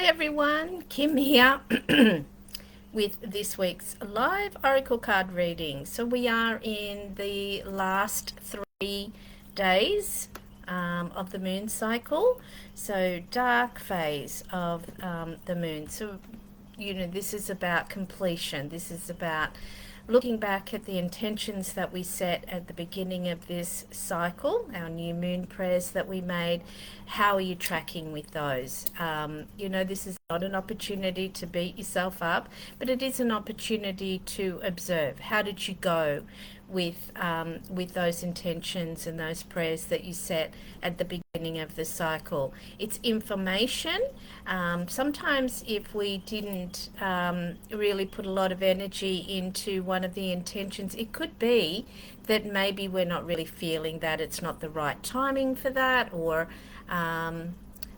everyone, Kim here with this week's live oracle card reading. So we are in the last 3 days of the moon cycle, so dark phase of the moon. So this is about completion. This is about looking back at the intentions that we set at the beginning of this cycle, our new moon prayers that we made. How are you tracking with those? This is not an opportunity to beat yourself up, but it is an opportunity to observe. How did you go with those intentions and those prayers that you set at the beginning of the cycle? It's information. Sometimes if we didn't really put a lot of energy into one of the intentions, it could be that maybe we're not really feeling that, it's not the right timing for that, or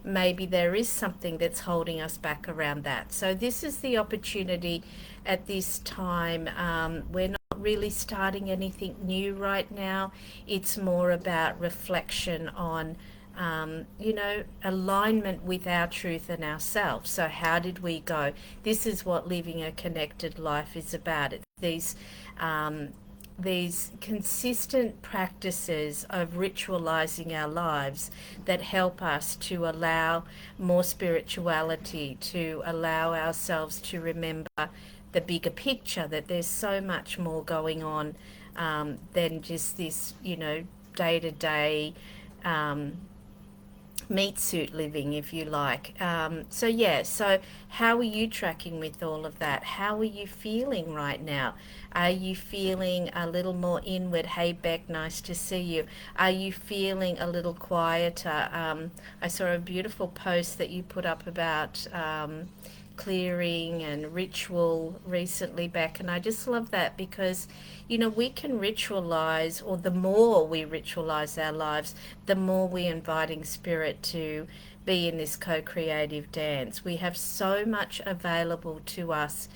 maybe there is something that's holding us back around that. So this is the opportunity at this time. We're not really starting anything new right now. It's more about reflection on alignment with our truth and ourselves. So how did we go? This is what living a connected life is about. It's these consistent practices of ritualizing our lives that help us to allow more spirituality, to allow ourselves to remember the bigger picture, that there's so much more going on than just this, day-to-day meat suit living, if you like. So how are you tracking with all of that? How are you feeling right now? Are you feeling a little more inward? Hey Beck, nice to see you. Are you feeling a little quieter? I saw a beautiful post that you put up about clearing and ritual recently, Beck, and I just love that because we can ritualize, or the more we ritualize our lives, the more we're inviting spirit to be in this co-creative dance. We have so much available to us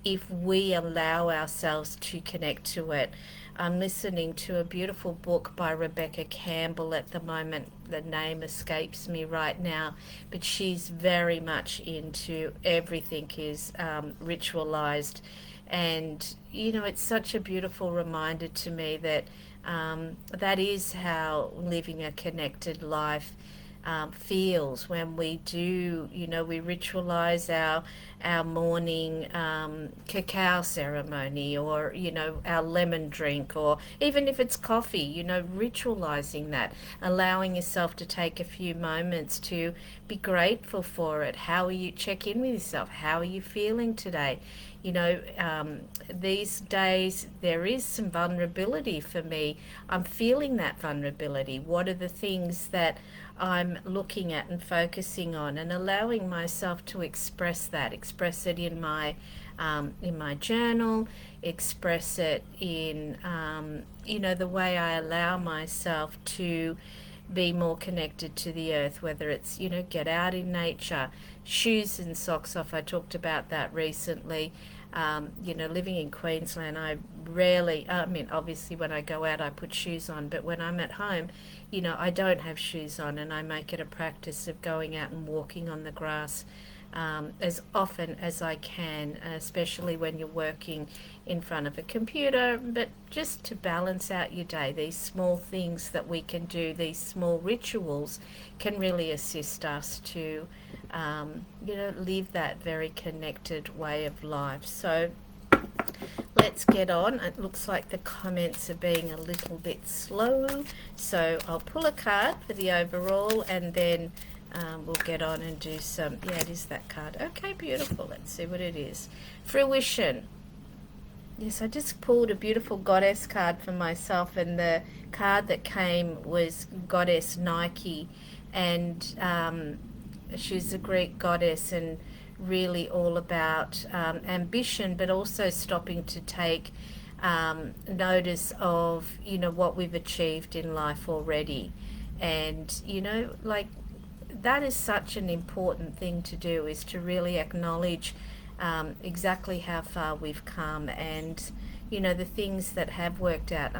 if we allow ourselves to connect to it. I'm listening to a beautiful book by Rebecca Campbell at the moment. The name escapes me right now, but she's very much into everything is ritualized. And, it's such a beautiful reminder to me that that is how living a connected life feels when we do, we ritualize our morning cacao ceremony, or, our lemon drink, or even if it's coffee, ritualizing that, allowing yourself to take a few moments to be grateful for it. How are you, check in with yourself. How are you feeling today? These days there is some vulnerability for me. I'm feeling that vulnerability. What are the things that I'm looking at and focusing on, and allowing myself to express it in my journal, express it in the way I allow myself to be more connected to the earth, whether it's get out in nature, shoes and socks off. I talked about that recently. Living in Queensland, obviously when I go out I put shoes on, but when I'm at home, I don't have shoes on, and I make it a practice of going out and walking on the grass as often as I can, especially when you're working in front of a computer, but just to balance out your day. These small things that we can do, these small rituals, can really assist us to live that very connected way of life. So let's get on. It looks like the comments are being a little bit slow, so I'll pull a card for the overall, and then we'll get on and do some. Yeah, it is that card. Okay, beautiful. Let's see what it is. Fruition. Yes, I just pulled a beautiful goddess card for myself, and the card that came was Goddess Nike, and she's a Greek goddess, and really all about ambition, but also stopping to take notice of what we've achieved in life already. And that is such an important thing to do, is to really acknowledge exactly how far we've come, and the things that have worked out.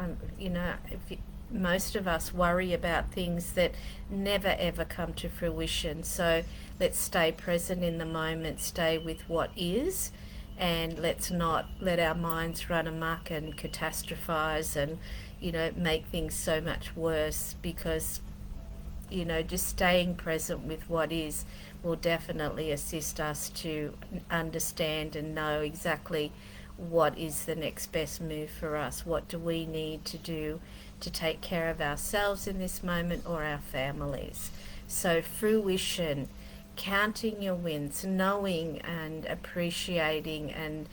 most of us worry about things that never ever come to fruition. So let's stay present in the moment, stay with what is, and let's not let our minds run amok and catastrophize and, make things so much worse, because, just staying present with what is will definitely assist us to understand and know exactly what is the next best move for us. What do we need to do to take care of ourselves in this moment, or our families? So fruition, counting your wins, knowing and appreciating and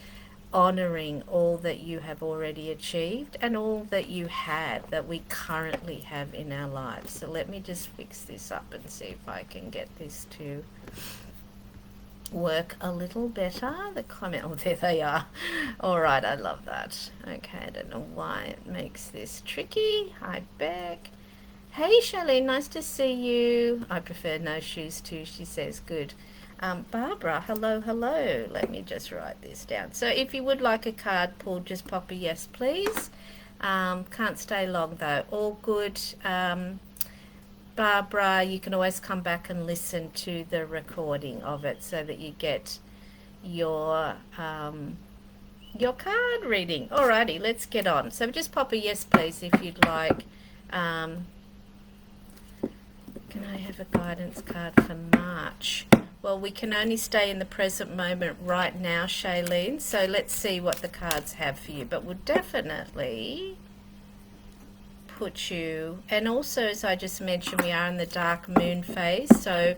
honoring all that you have already achieved and all that you have, that we currently have in our lives. So let me just fix this up and see if I can get this to work a little better. The comment, oh, there they are. All right, I love that. Okay, I don't know why it makes this tricky. Hi, Beck. Hey, Charlene, nice to see you. I prefer no shoes too, she says. Good. Barbara, hello, hello. Let me just write this down. So if you would like a card pulled, just pop a yes, please. Can't stay long, though. All good. Barbara, you can always come back and listen to the recording of it so that you get your card reading. Alrighty, let's get on. So just pop a yes, please, if you'd like. Can I have a guidance card for March? Well, we can only stay in the present moment right now, Shailene, so let's see what the cards have for you. But we'll definitely put you, and also, as I just mentioned, we are in the dark moon phase, so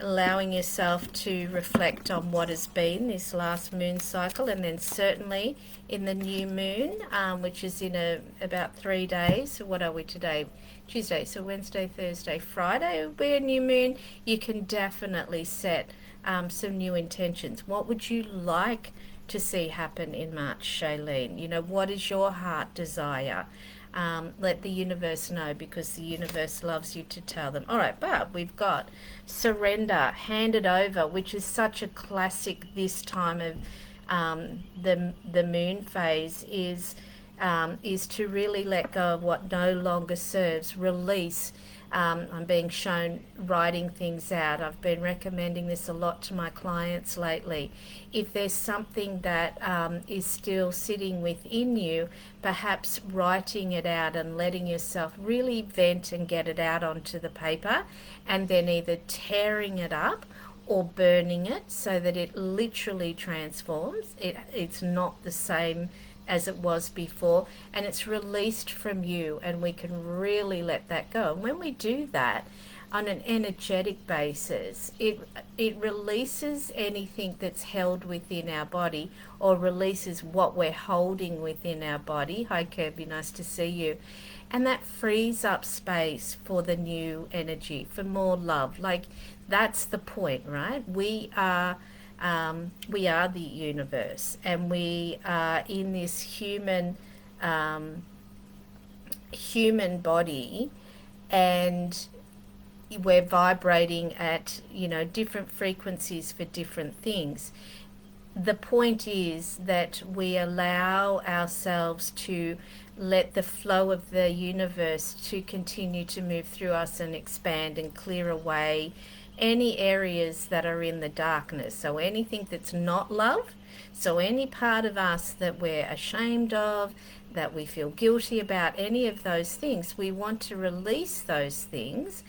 allowing yourself to reflect on what has been this last moon cycle, and then certainly in the new moon, which is in about 3 days. So what are we today? Tuesday. So Wednesday, Thursday, Friday will be a new moon. You can definitely set some new intentions. What would you like to see happen in March, Shailene? What is your heart desire? Let the universe know, because the universe loves you to tell them. All right, but we've got surrender, hand it over, which is such a classic this time of the moon phase, is to really let go of what no longer serves, release. I'm being shown writing things out. I've been recommending this a lot to my clients lately. If there's something that is still sitting within you, perhaps writing it out and letting yourself really vent and get it out onto the paper, and then either tearing it up or burning it so that it literally transforms. It's not the same as it was before, and it's released from you, and we can really let that go. And when we do that on an energetic basis, it releases anything that's held within our body, or releases what we're holding within our body. Hi Kirby, nice to see you. And that frees up space for the new energy, for more love. Like, that's the point, right? We are the universe, and we are in this human body, and we're vibrating at different frequencies for different things. The point is that we allow ourselves to let the flow of the universe to continue to move through us and expand and clear away any areas that are in the darkness. So anything that's not love, so any part of us that we're ashamed of, that we feel guilty about, any of those things, we want to release those things,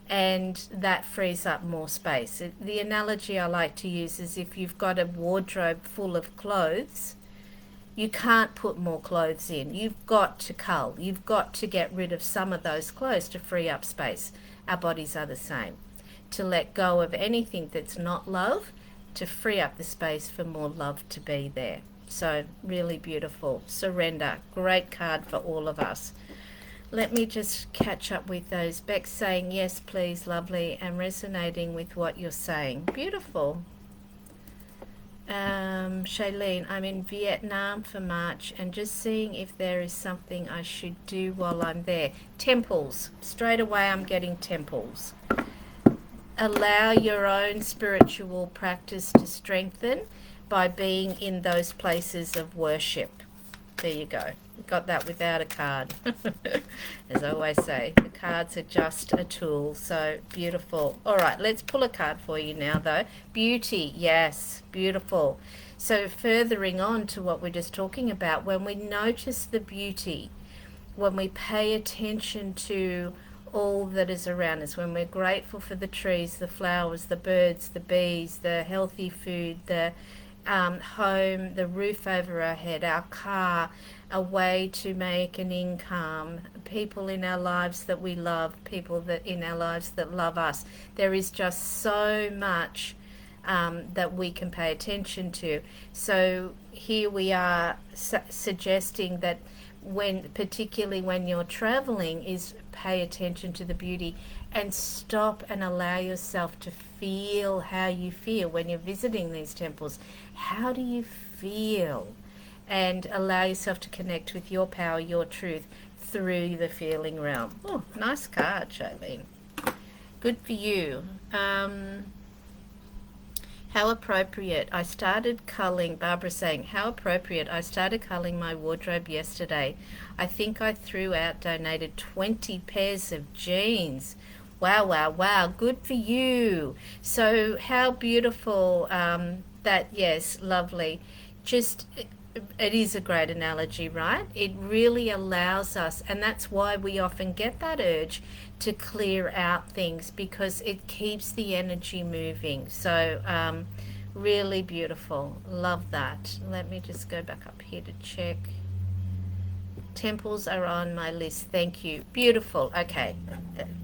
and that frees up more space. The analogy I like to use is, if you've got a wardrobe full of clothes, you can't put more clothes in. You've got to cull. You've got to get rid of some of those clothes to free up space. Our bodies are the same. To let go of anything that's not love, to free up the space for more love to be there. So really beautiful. Surrender, great card for all of us. Let me just catch up with those. Beck saying yes please, lovely, and resonating with what you're saying. Beautiful. Shailene, I'm in Vietnam for March and just seeing if there is something I should do while I'm there. Temples. Straight away I'm getting temples. Allow your own spiritual practice to strengthen by being in those places of worship. There you go. Got that without a card. As I always say, the cards are just a tool. So beautiful. All right, let's pull a card for you now, though. Beauty, yes, beautiful. So furthering on to what we're just talking about, when we notice the beauty, when we pay attention to all that is around us, when we're grateful for the trees, the flowers, the birds, the bees, the healthy food, the home, the roof over our head, our car, a way to make an income, people in our lives that we love, people that in our lives that love us. There is just so much that we can pay attention to. So here we are suggesting that particularly when you're traveling, is pay attention to the beauty and stop and allow yourself to feel how you feel when you're visiting these temples. How do you feel? And allow yourself to connect with your power, your truth, through the feeling realm. Oh, nice card, Shailene. Good for you. How appropriate. I started culling, Barbara saying, how appropriate. I started culling my wardrobe yesterday. I think I donated 20 pairs of jeans. Wow, wow, wow. Good for you. So how beautiful that, yes, lovely. Just, it is a great analogy, right? It really allows us, and that's why we often get that urge to clear out things, because it keeps the energy moving. So really beautiful. Love that. Let me just go back up here to check. Temples are on my list. Thank you. Beautiful. Okay.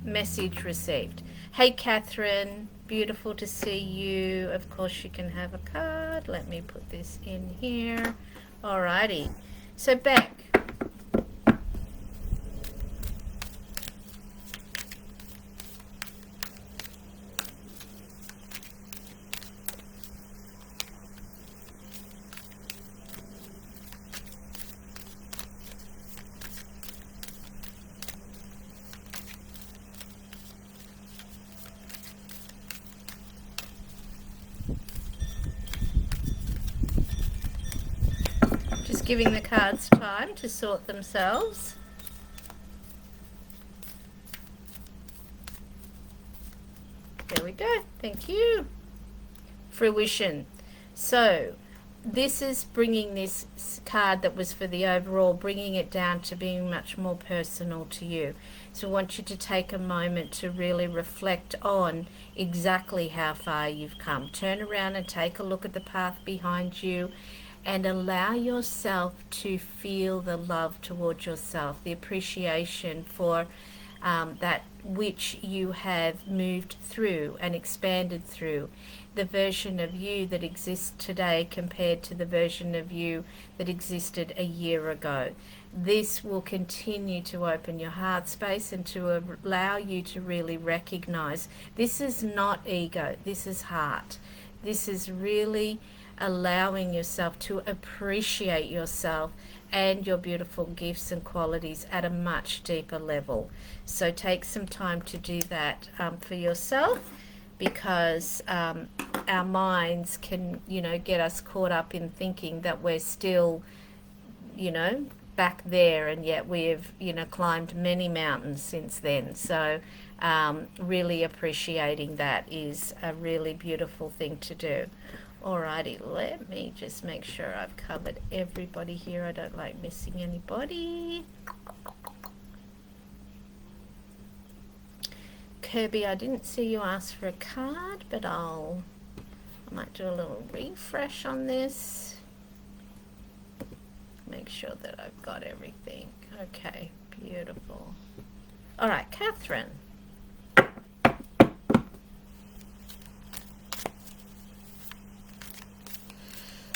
Message received. Hey, Catherine. Beautiful to see you. Of course, you can have a card. Let me put this in here. Alrighty. So Beck. Giving the cards time to sort themselves. There we go. Thank you. Fruition. So this is bringing this card that was for the overall, bringing it down to being much more personal to you. So I want you to take a moment to really reflect on exactly how far you've come. Turn around and take a look at the path behind you, and allow yourself to feel the love towards yourself, the appreciation for that which you have moved through and expanded through, the version of you that exists today compared to the version of you that existed a year ago. This will continue to open your heart space and to allow you to really recognize this is not ego, this is heart. This is really allowing yourself to appreciate yourself and your beautiful gifts and qualities at a much deeper level. So take some time to do that for yourself, because our minds can, get us caught up in thinking that we're still, back there, and yet we've, climbed many mountains since then. So really appreciating that is a really beautiful thing to do. Alrighty, let me just make sure I've covered everybody here. I don't like missing anybody. Kirby, I didn't see you ask for a card, but I might do a little refresh on this. Make sure that I've got everything. Okay, beautiful. Alright, Catherine.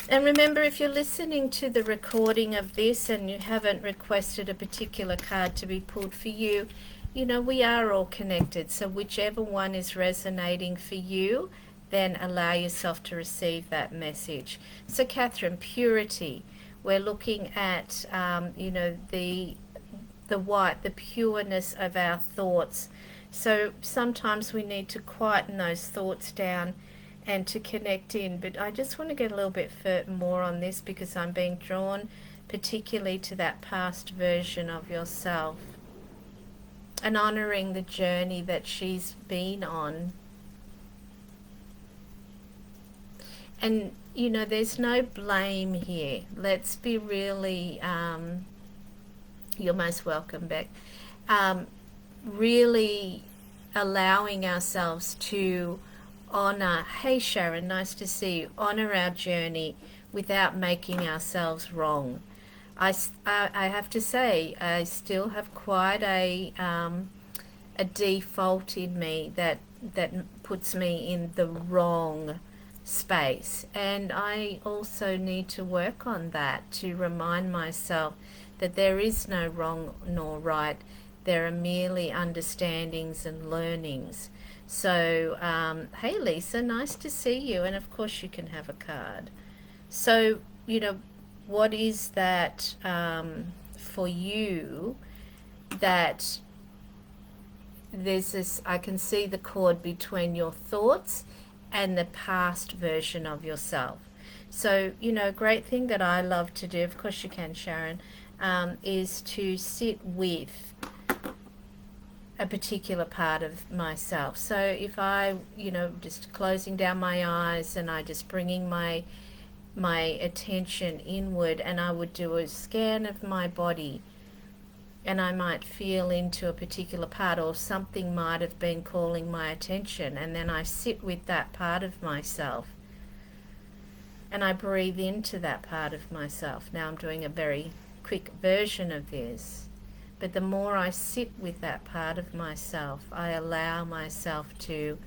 And remember, if you're listening to the recording of this and you haven't requested a particular card to be pulled for you, we are all connected. So whichever one is resonating for you, then allow yourself to receive that message. So Catherine, purity. We're looking at, the white, the pureness of our thoughts. So sometimes we need to quieten those thoughts down and to connect in. But I just want to get a little bit more on this, because I'm being drawn particularly to that past version of yourself, and honoring the journey that she's been on. And, you know, there's no blame here. Let's be really, you're most welcome, Beck. Really allowing ourselves to honor, hey Sharon, nice to see you, honor our journey without making ourselves wrong. I have to say, I still have quite a default in me that puts me in the wrong space, and I also need to work on that, to remind myself that there is no wrong nor right. There are merely understandings and learnings. So, hey Lisa, nice to see you, and of course you can have a card. So, you know, what is that for you, that there's this, I can see the cord between your thoughts and the past version of yourself. So, you know, a great thing that I love to do, of course you can, Sharon, is to sit with a particular part of myself. So if I, you know, just closing down my eyes and I just bringing my attention inward, and I would do a scan of my body, and I might feel into a particular part, or something might have been calling my attention, and then I sit with that part of myself and I breathe into that part of myself. Now I'm doing a very quick version of this, but the more I sit with that part of myself, I allow myself to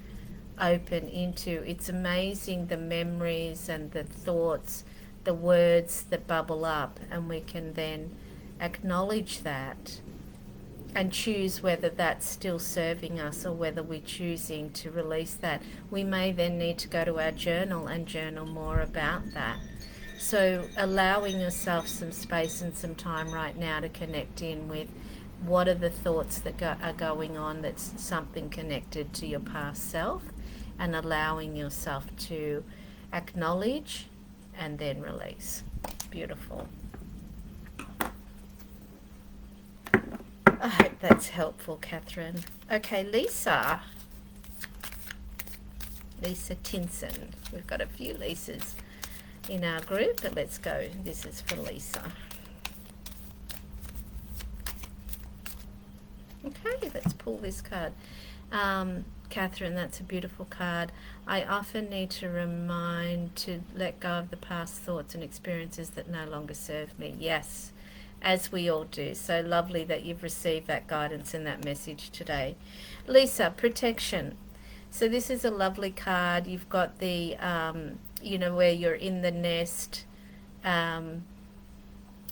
open into, it's amazing the memories and the thoughts, the words that bubble up, and we can then acknowledge that and choose whether that's still serving us or whether we're choosing to release that. We may then need to go to our journal and journal more about that. So allowing yourself some space and some time right now to connect in with what are the thoughts that are going on that's something connected to your past self, and allowing yourself to acknowledge and then release. Beautiful. I hope that's helpful, Catherine. Okay, Lisa. Lisa Tinson. We've got a few Lisas in our group, but let's go. This is for Lisa. Okay, let's pull this card. Catherine, that's a beautiful card. I often need to remind to let go of the past thoughts and experiences that no longer serve me. Yes, as we all do. So lovely that you've received that guidance and that message today. Lisa, protection. So this is a lovely card. You've got the, you know, where you're in the nest and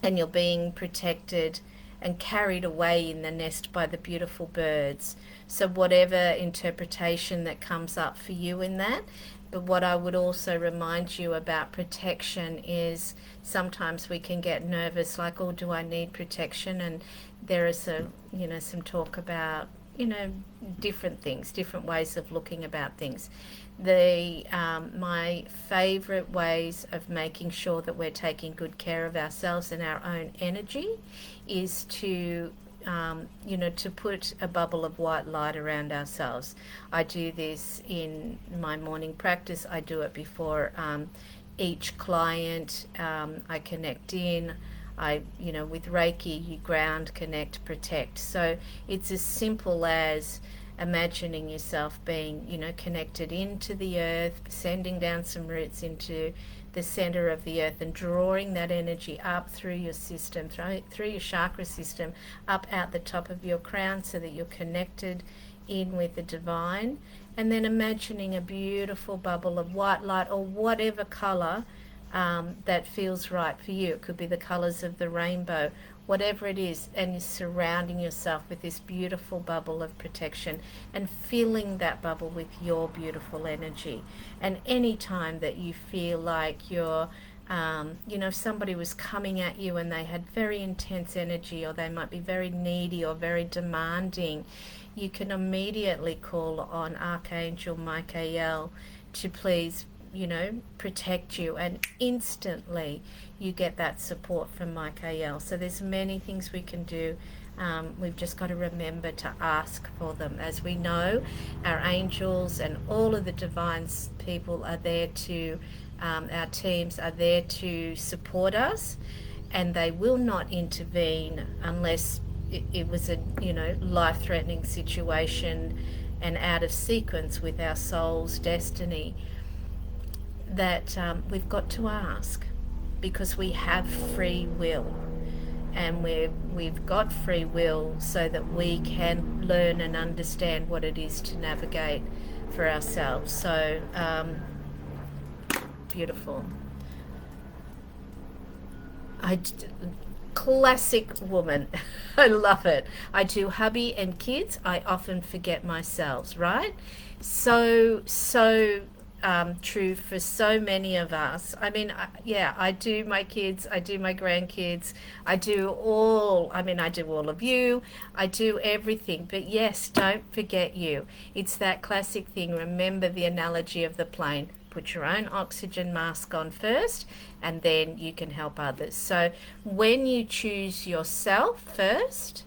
you're being protected and carried away in the nest by the beautiful birds. So whatever interpretation that comes up for you in that. But what I would also remind you about protection is sometimes we can get nervous, like, oh, do I need protection? And there is a, you know, some talk about, you know, different things, different ways of looking about things. My favorite ways of making sure that we're taking good care of ourselves and our own energy is to you know, to put a bubble of white light around ourselves. I do this in my morning practice. I do it before each client. I connect in. You know, with Reiki, you ground, connect, protect. So it's as simple as imagining yourself being, you know, connected into the earth, sending down some roots into the center of the earth and drawing that energy up through your system, through your chakra system, up out the top of your crown, so that you're connected in with the divine. And then imagining a beautiful bubble of white light, or whatever color that feels right for you. It could be the colors of the rainbow, whatever it is, and you're surrounding yourself with this beautiful bubble of protection and filling that bubble with your beautiful energy. And any time that you feel like you're, you know, if somebody was coming at you and they had very intense energy, or they might be very needy or very demanding, you can immediately call on Archangel Michael to please protect you, and instantly you get that support from Michael. So there's many things we can do. We've just got to remember to ask for them. As we know, our angels and all of the divine people are there to, our teams are there to support us, and they will not intervene unless it was a life-threatening situation and out of sequence with our soul's destiny. That we've got to ask, because we have free will, and we've got free will so that we can learn and understand what it is to navigate for ourselves. So beautiful. Classic woman. I love it. I do hubby and kids. I often forget myself, right? So true for so many of us. I mean, I do my kids, I do my grandkids, I do all of you, I do everything. But yes, don't forget you. It's that classic thing. Remember the analogy of the plane. Put your own oxygen mask on first, and then you can help others. So when you choose yourself first,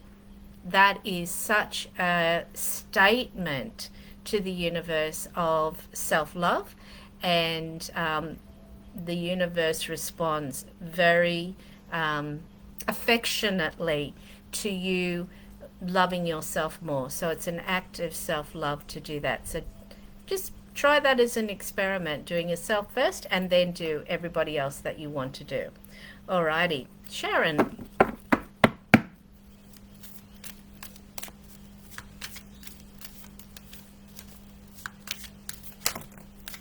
that is such a statement to the universe of self-love, and the universe responds very affectionately to you loving yourself more. So it's an act of self-love to do that. So just try that as an experiment, doing yourself first and then do everybody else that you want to do. Alrighty, Sharon.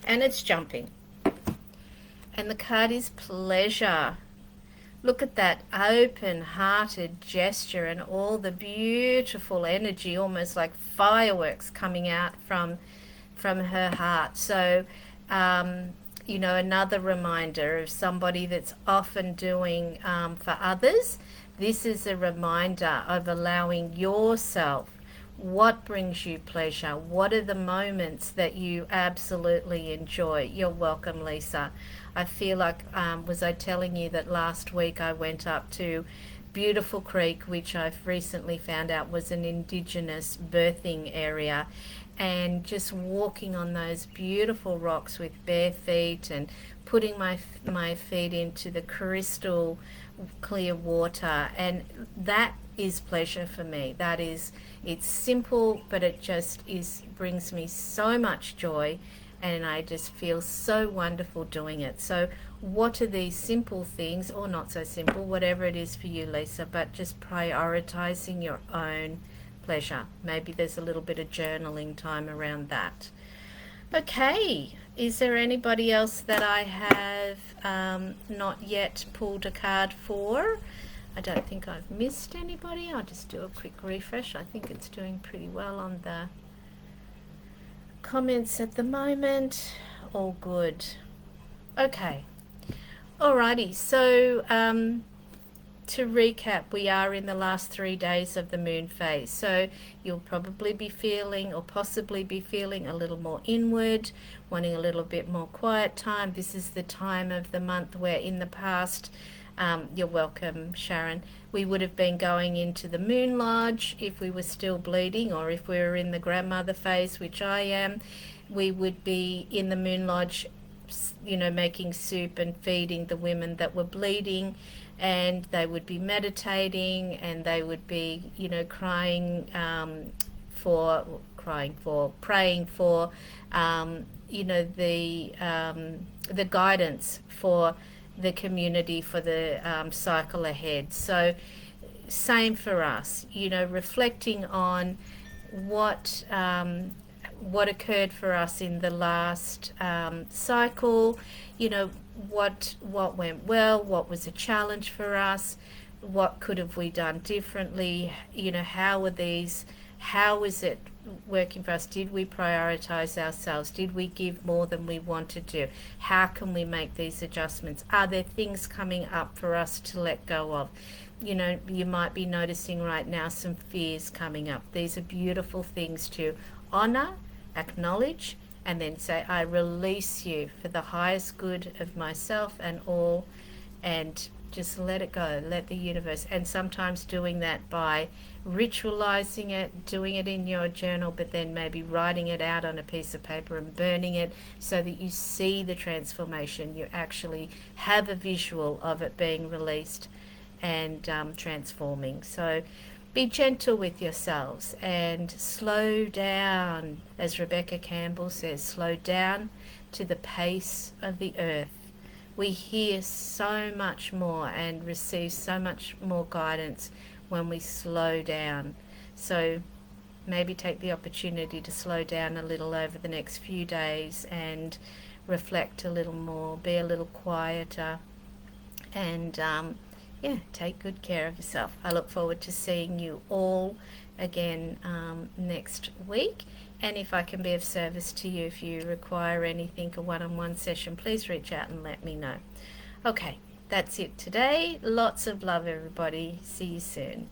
And it's jumping. And the card is pleasure. Look at that open-hearted gesture and all the beautiful energy, almost like fireworks coming out from her heart. So, another reminder of somebody that's often doing for others. This is a reminder of allowing yourself. What brings you pleasure? What are the moments that you absolutely enjoy? You're welcome, Lisa. I feel like, was I telling you that last week I went up to Beautiful Creek, which I've recently found out was an Indigenous birthing area, and just walking on those beautiful rocks with bare feet and putting my feet into the crystal clear water, and that is pleasure for me. That is, it's simple, but it just brings me so much joy, and I just feel so wonderful doing it. So what are these simple things, or not so simple, whatever it is for you, Lisa, but just prioritizing your own pleasure. Maybe there's a little bit of journaling time around that. Okay, is there anybody else that I have not yet pulled a card for? I don't think I've missed anybody. I'll just do a quick refresh. I think it's doing pretty well on the comments at the moment. All good. Okay. Alrighty, so to recap, we are in the last 3 days of the moon phase. So you'll probably be feeling, or possibly be feeling, a little more inward, wanting a little bit more quiet time. This is the time of the month where in the past, you're welcome, Sharon, we would have been going into the moon lodge if we were still bleeding, or if we were in the grandmother phase, which I am, we would be in the moon lodge, making soup and feeding the women that were bleeding, and they would be meditating, and they would be, praying for, the guidance for the community for the cycle ahead. So same for us, reflecting on what occurred for us in the last cycle, what went well, what was a challenge for us, what could have we done differently, how is it working for us? Did we prioritize ourselves? Did we give more than we wanted to? How can we make these adjustments? Are there things coming up for us to let go of? You might be noticing right now some fears coming up. These are beautiful things to honor, acknowledge, and then say, I release you for the highest good of myself and all, and just let it go, let the universe. And sometimes doing that by ritualizing it, doing it in your journal, but then maybe writing it out on a piece of paper and burning it so that you see the transformation. You actually have a visual of it being released and transforming. So be gentle with yourselves and slow down. As Rebecca Campbell says, slow down to the pace of the earth. We hear so much more and receive so much more guidance when we slow down. So maybe take the opportunity to slow down a little over the next few days and reflect a little more, be a little quieter, and take good care of yourself. I look forward to seeing you all again next week. And if I can be of service to you, if you require anything, a one-on-one session, please reach out and let me know. Okay, that's it today. Lots of love, everybody. See you soon.